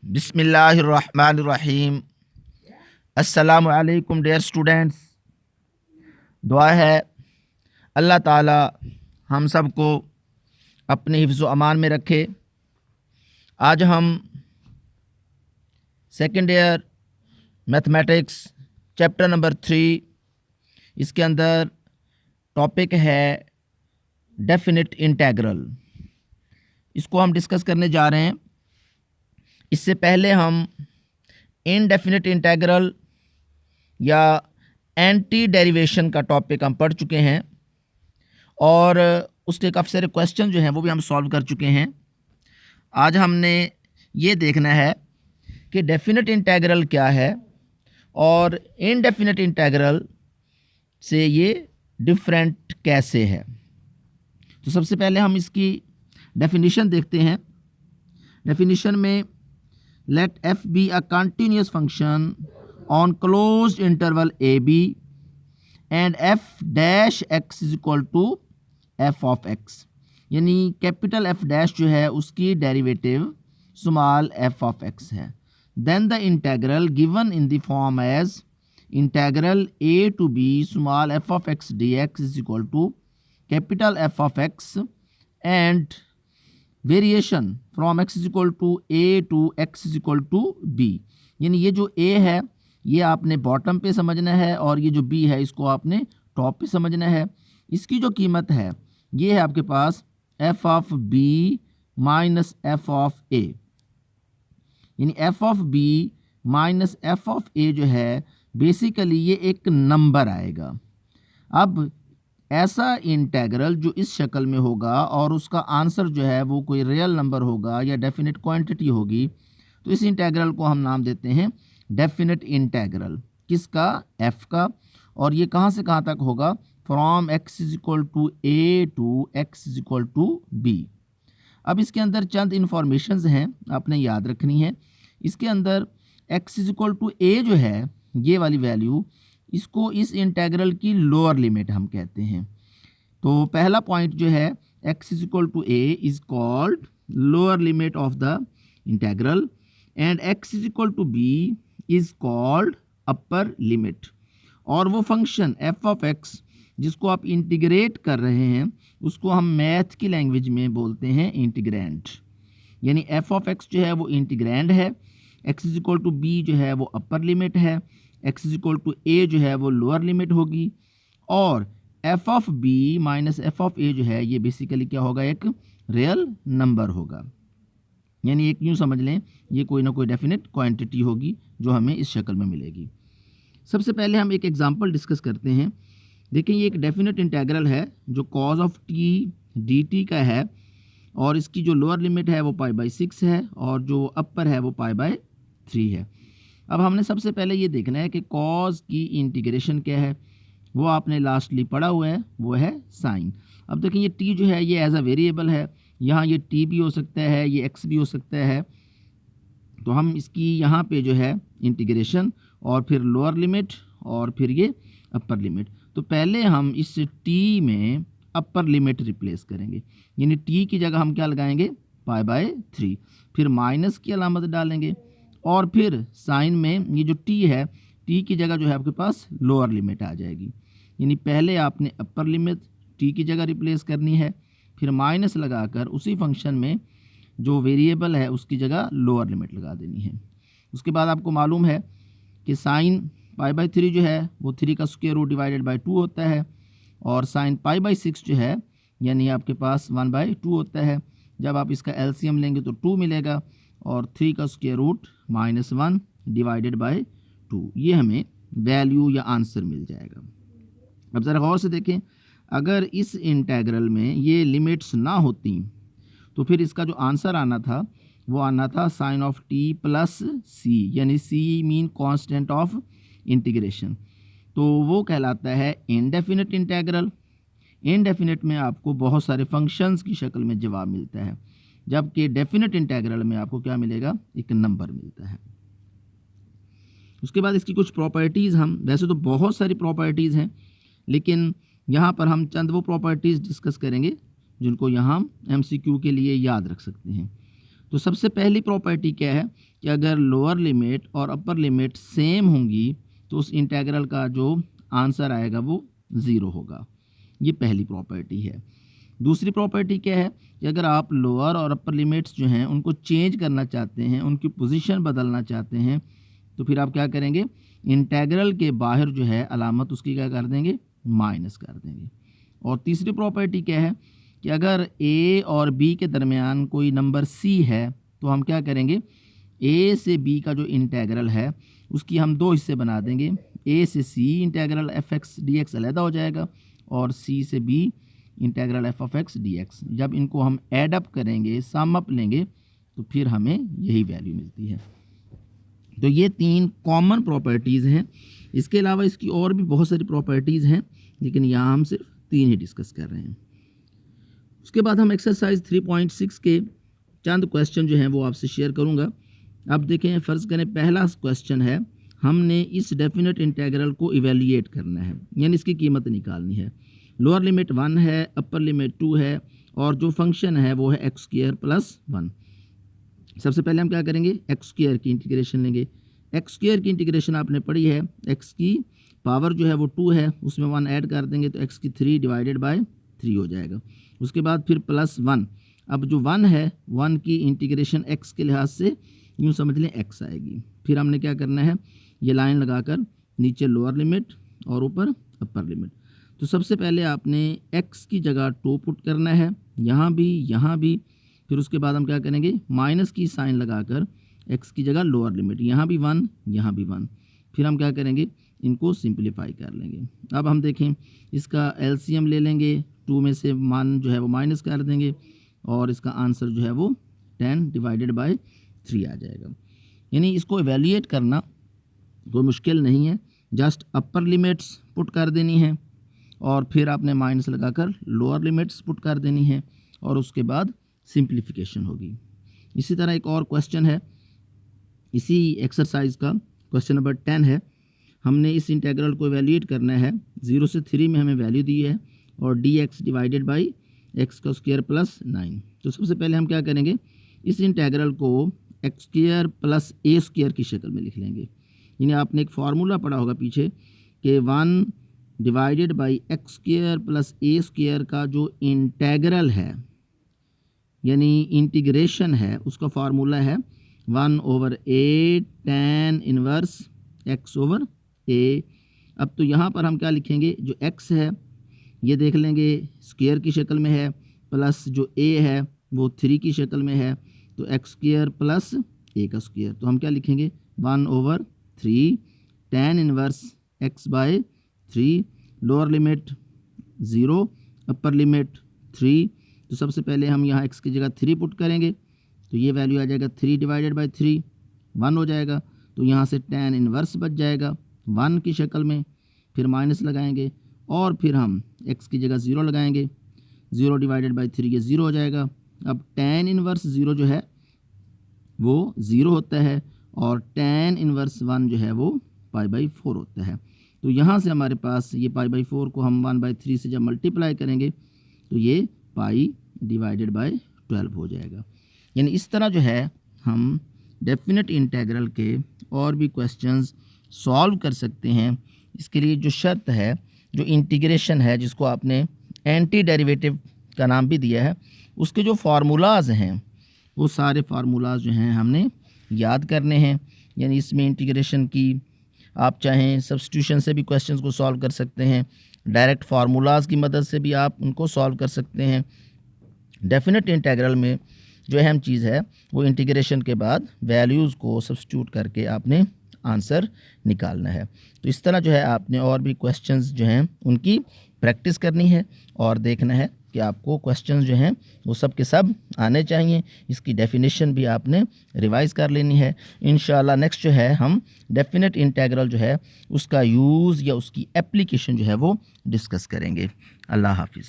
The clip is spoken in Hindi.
बिस्मिल्लाहिर्रहमानिर्रहीम। अस्सलामु अलैकुम डियर स्टूडेंट्स। दुआ है अल्लाह ताला हम सब को अपने हिफ्ज़ व अमान में रखे। आज हम second year mathematics chapter number 3, इसके अंदर टॉपिक है डेफिनिट इंटेग्रल। इसको हम डिस्कस करने जा रहे हैं। इससे पहले हम इनडेफिनिट इंटेग्रल या एंटी डेरिवेशन का टॉपिक हम पढ़ चुके हैं और उसके काफ़ी सारे क्वेश्चन जो हैं वो भी हम सॉल्व कर चुके हैं। आज हमने ये देखना है कि डेफिनिट इंटेग्रल क्या है और इनडेफिनिट इंटेग्रल से ये डिफरेंट कैसे है। तो सबसे पहले हम इसकी डेफिनेशन देखते हैं। डेफिनेशन में let f be a continuous function on closed interval ab and f dash x is equal to f of x, यानी कैपिटल f डैश जो है उसकी derivative small f of x है। then the integral given in the form as integral a to b small f of x dx is equal to capital F of x and variation from x is equal to a to x is equal to b, यानी ये जो a है ये आपने बॉटम पे समझना है और ये जो b है इसको आपने टॉप पे समझना है। इसकी जो कीमत है ये है आपके पास f of b minus f of a, यानी f of b minus f of a जो है बेसिकली ये एक नंबर आएगा। अब ऐसा इंटेग्रल जो इस शक्ल में होगा और उसका आंसर जो है वो कोई रियल नंबर होगा या डेफिनेट क्वांटिटी होगी, तो इस इंटेग्रल को हम नाम देते हैं डेफिनेट इंटेग्रल। किसका? f का। और ये कहाँ से कहाँ तक होगा? From x is equal to a to x is equal to b। अब इसके अंदर चंद इंफॉर्मेशंस हैं आपने याद रखनी है। इसके अंदर x is equal to a जो है ये वाली वैल्यू, इसको इस इंटेग्रल की लोअर लिमिट हम कहते हैं। तो पहला पॉइंट जो है x is equal to a is called lower limit of the integral and x is equal to b is called upper limit. और वो फंक्शन f ऑफ x जिसको आप इंटीग्रेट कर रहे हैं उसको हम मैथ की लैंग्वेज में बोलते हैं इंटीग्रैंड, यानी f ऑफ x जो है वो इंटीग्रैंड है, x is equal to b जो है वो अपर लिमिट है, x is equal to a जो है वो लोअर लिमिट होगी, और f of b minus f of a जो है ये बेसिकली क्या होगा? एक रियल नंबर होगा। यानी एक यूँ समझ लें ये कोई ना कोई डेफिनेट क्वांटिटी होगी जो हमें इस शक्ल में मिलेगी। सबसे पहले हम एक एग्जांपल डिस्कस करते हैं। देखिए ये एक डेफिनेट इंटेग्रल है जो cos ऑफ t dt का है और इसकी जो लोअर लिमिट है वो π/6 है और जो अपर है वो π/3 है। अब हमने सबसे पहले ये देखना है कि कॉज की इंटीग्रेशन क्या है, वो आपने लास्टली पढ़ा हुआ है, वो है साइन। अब देखें ये t जो है ये एज अ वेरिएबल है, यहाँ ये t भी हो सकता है, ये x भी हो सकता है। तो हम इसकी यहाँ पे जो है इंटीग्रेशन और फिर लोअर लिमिट और फिर ये अपर लिमिट। तो पहले हम इस t में अपर लिमिट रिप्लेस करेंगे, यानी t की जगह हम क्या लगाएंगे? π/3, फिर माइनस की अलामत डालेंगे और फिर साइन में ये जो t है t की जगह जो है आपके पास लोअर लिमिट आ जाएगी। यानी पहले आपने अपर लिमिट t की जगह रिप्लेस करनी है, फिर माइनस लगाकर उसी फंक्शन में जो वेरिएबल है उसकी जगह लोअर लिमिट लगा देनी है। उसके बाद आपको मालूम है कि साइन π/3 जो है वो 3 का स्क्वायर रूट डिवाइडेड बाई 2 होता है और साइन π/6 जो है यानी आपके पास 1/2 होता है। जब आप इसका एलसीएम लेंगे तो 2 मिलेगा और 3 का स्क्वायर रूट -1 डिवाइडेड बाय 2, ये हमें वैल्यू या आंसर मिल जाएगा। अब ज़रा गौर से देखें, अगर इस इंटेग्रल में ये लिमिट्स ना होती तो फिर इसका जो आंसर आना था वो आना था sine of t plus c, यानी c mean constant of integration. तो वो कहलाता है इनडेफिनिट इंटेग्रल। इनडेफिनिट में आपको बहुत सारे फंक्शंस की शक्ल में जवाब मिलता है, जबकि डेफिनेट इंटेग्रल में आपको क्या मिलेगा? एक नंबर मिलता है। उसके बाद इसकी कुछ प्रॉपर्टीज़, हम वैसे तो बहुत सारी प्रॉपर्टीज़ हैं लेकिन यहाँ पर हम चंद वो प्रॉपर्टीज़ डिस्कस करेंगे जिनको यहाँ MCQ के लिए याद रख सकते हैं। तो सबसे पहली प्रॉपर्टी क्या है कि अगर लोअर लिमिट और अपर लिमिट सेम होंगी तो उस इंटीग्रल का जो आंसर आएगा वो 0 होगा। ये पहली प्रॉपर्टी है। दूसरी प्रॉपर्टी क्या है कि अगर आप लोअर और अपर लिमिट्स जो हैं उनको चेंज करना चाहते हैं, उनकी पोजीशन बदलना चाहते हैं, तो फिर आप क्या करेंगे, इंटीग्रल के बाहर जो है अलामत उसकी क्या कर देंगे, माइनस कर देंगे। और तीसरी प्रॉपर्टी क्या है कि अगर ए और बी के दरमियान कोई नंबर सी है तो हम क्या करेंगे, ए से बी का जो इंटीग्रल है उसकी हम दो हिस्से बना देंगे। ए से C integral f x d x अलहदा हो जाएगा और सी से B integral f of x d x. जब इनको हम ऐड अप करेंगे, सम अप लेंगे, तो फिर हमें यही वैल्यू मिलती है। तो ये 3 कॉमन प्रॉपर्टीज़ हैं। इसके अलावा इसकी और भी बहुत सारी प्रॉपर्टीज़ हैं, लेकिन यहाँ हम सिर्फ 3 ही डिस्कस कर रहे हैं। उसके बाद हम एक्सरसाइज 3.6 के चंद क्वेश्चन जो हैं वो आपसे शेयर करूँगा। अब देखें, फ़र्ज़ करें पहला क्वेश्चन है, हमने इस डेफिनेट इंटीग्रल को इवेल्युएट करना है, यानी इसकी कीमत निकालनी है। लोअर लिमिट 1 है, अपर लिमिट 2 है और जो फंक्शन है वो है एक्स स्क्वायर प्लस 1। सबसे पहले हम क्या करेंगे, एक्स स्क्वायर की इंटीग्रेशन लेंगे। एक्स स्क्वायर की इंटीग्रेशन आपने पढ़ी है, एक्स की पावर जो है वो 2 है, उसमें 1 ऐड कर देंगे तो एक्स की 3 डिवाइडेड बाय 3 हो जाएगा। उसके बाद फिर प्लस 1। अब जो 1 है, 1 की इंटीग्रेशन एक्स के लिहाज से यूँ समझ लें एक्स आएगी। फिर हमने क्या करना है, ये लाइन लगाकर नीचे लोअर लिमिट और ऊपर अपर लिमिट। तो सबसे पहले आपने x की जगह 2 पुट करना है, यहाँ भी। फिर उसके बाद हम क्या करेंगे, माइनस की साइन लगाकर x की जगह लोअर लिमिट, यहाँ भी 1, यहाँ भी 1। फिर हम क्या करेंगे, इनको सिंप्लीफाई कर लेंगे। अब हम देखें, इसका एलसीएम ले लेंगे, 2 में से मान जो है वो माइनस कर देंगे और इसका आंसर जो है वो 10 डिवाइडेड बाय 3 आ जाएगा। यानी इसको इवेल्युएट करना कोई मुश्किल नहीं है, जस्ट अपर लिमिट्स पुट कर देनी है और फिर आपने माइनस लगाकर लोअर लिमिट्स पुट कर देनी है और उसके बाद सिंप्लीफिकेशन होगी। इसी तरह एक और क्वेश्चन है इसी एक्सरसाइज का, क्वेश्चन नंबर 10 है। हमने इस इंटीग्रल को इवेल्युएट करना है, 0 से 3 में हमें वैल्यू दी है और D x divided by x का स्क्वायर प्लस 9। तो सबसे पहले हम क्या करेंगे, इस इंटीग्रल को एक्स स्क्वायर प्लस ए स्क्वायर की शक्ल में लिख लेंगे। यानी आपने एक फार्मूला पढ़ा होगा पीछे कि 1 divided by x square plus A square का जो इंटीग्रल है यानी इंटीग्रेशन है, उसका फार्मूला है 1/a tan इनवर्स x/a। अब तो यहाँ पर हम क्या लिखेंगे, जो x है ये देख लेंगे स्क्वायर की शक्ल में है, प्लस जो a है वो 3 की शक्ल में है, तो एक्स स्क्वायर प्लस a का स्क्वायर। तो हम क्या लिखेंगे, 1/3 tan inverse x/3। Lower limit 0, upper limit 3। तो सबसे पहले हम यहाँ x की जगह 3 पुट करेंगे तो ये वैल्यू आ जाएगा 3 डिवाइडेड बाई 3, 1 हो जाएगा। तो यहाँ से tan इनवर्स बच जाएगा 1 की शक्ल में, फिर माइनस लगाएंगे और फिर हम x की जगह 0 लगाएंगे, 0 डिवाइडेड बाई 3 ये 0 हो जाएगा। अब tan इनवर्स 0 जो है वो 0 होता है और tan इनवर्स 1 जो है वो π/4 होता है। तो यहाँ से हमारे पास ये π/4 को हम 1/3 से जब मल्टीप्लाई करेंगे तो ये पाई डिवाइडेड बाय 12 हो जाएगा। यानी इस तरह जो है हम डेफिनेट इंटीग्रल के और भी क्वेश्चंस सॉल्व कर सकते हैं। इसके लिए जो शर्त है, जो इंटीग्रेशन है जिसको आपने एंटी डेरिवेटिव का नाम भी दिया है, उसके जो फार्मूलाज हैं वो सारे फार्मूलाज जो हैं हमने याद करने हैं। यानी इसमें इंटीग्रेशन की आप चाहें सब्स्टिट्यूशन से भी क्वेश्चंस को सॉल्व कर सकते हैं, डायरेक्ट फार्मूलाज की मदद से भी आप उनको सॉल्व कर सकते हैं। डेफिनेट इंटीग्रल में जो अहम चीज़ है वो इंटीग्रेशन के बाद वैल्यूज़ को सब्स्टिट्यूट करके आपने आंसर निकालना है। तो इस तरह जो है आपने और भी क्वेश्चंस जो हैं उनकी प्रैक्टिस करनी है और देखना है कि आपको क्वेश्चंस जो हैं वो सब के सब आने चाहिए। इसकी डेफिनेशन भी आपने रिवाइज़ कर लेनी है। इंशाल्लाह नेक्स्ट जो है हम डेफिनेट इंटीग्रल जो है उसका यूज़ या उसकी एप्लीकेशन जो है वो डिस्कस करेंगे। अल्लाह हाफिज़।